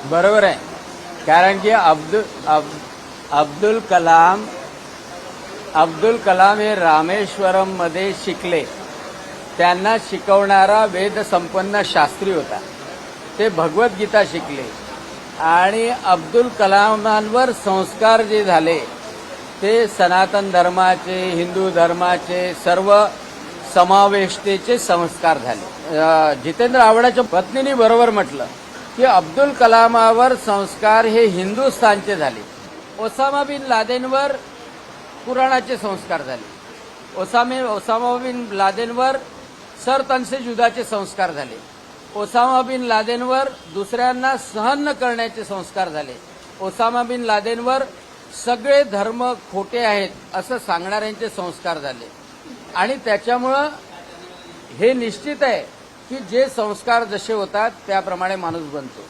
बरोबर आहे. कारण की अब्दुल कलाम हे रामेश्वरम मध्ये शिकले. त्यांना शिकवणारा वेदसंपन्न शास्त्री होता. ते भगवद्गीता शिकले आणि अब्दुल कलामांवर संस्कार जे झाले ते सनातन धर्माचे, हिंदू धर्माचे, सर्व समावेशतेचे संस्कार झाले. जितेंद्र आव्हाडाच्या पत्नीने बरोबर म्हटलं की अब्दुल कलामावर संस्कार हे हिंदुस्थानचे झाले. ओसामा बिन लादेनवर कुराणाचे संस्कार झाले. ओसामा बिन लादेनवर सर तनसेज युद्धाचे संस्कार झाले. ओसामा बिन लादेनवर दुसऱ्यांना सहन न करण्याचे संस्कार झाले. ओसामा बिन लादेनवर सगळे धर्म खोटे आहेत असं सांगणाऱ्यांचे संस्कार झाले. आणि त्याच्यामुळं हे निश्चित आहे की जे संस्कार जसे होतात त्याप्रमाणे माणूस बनतो.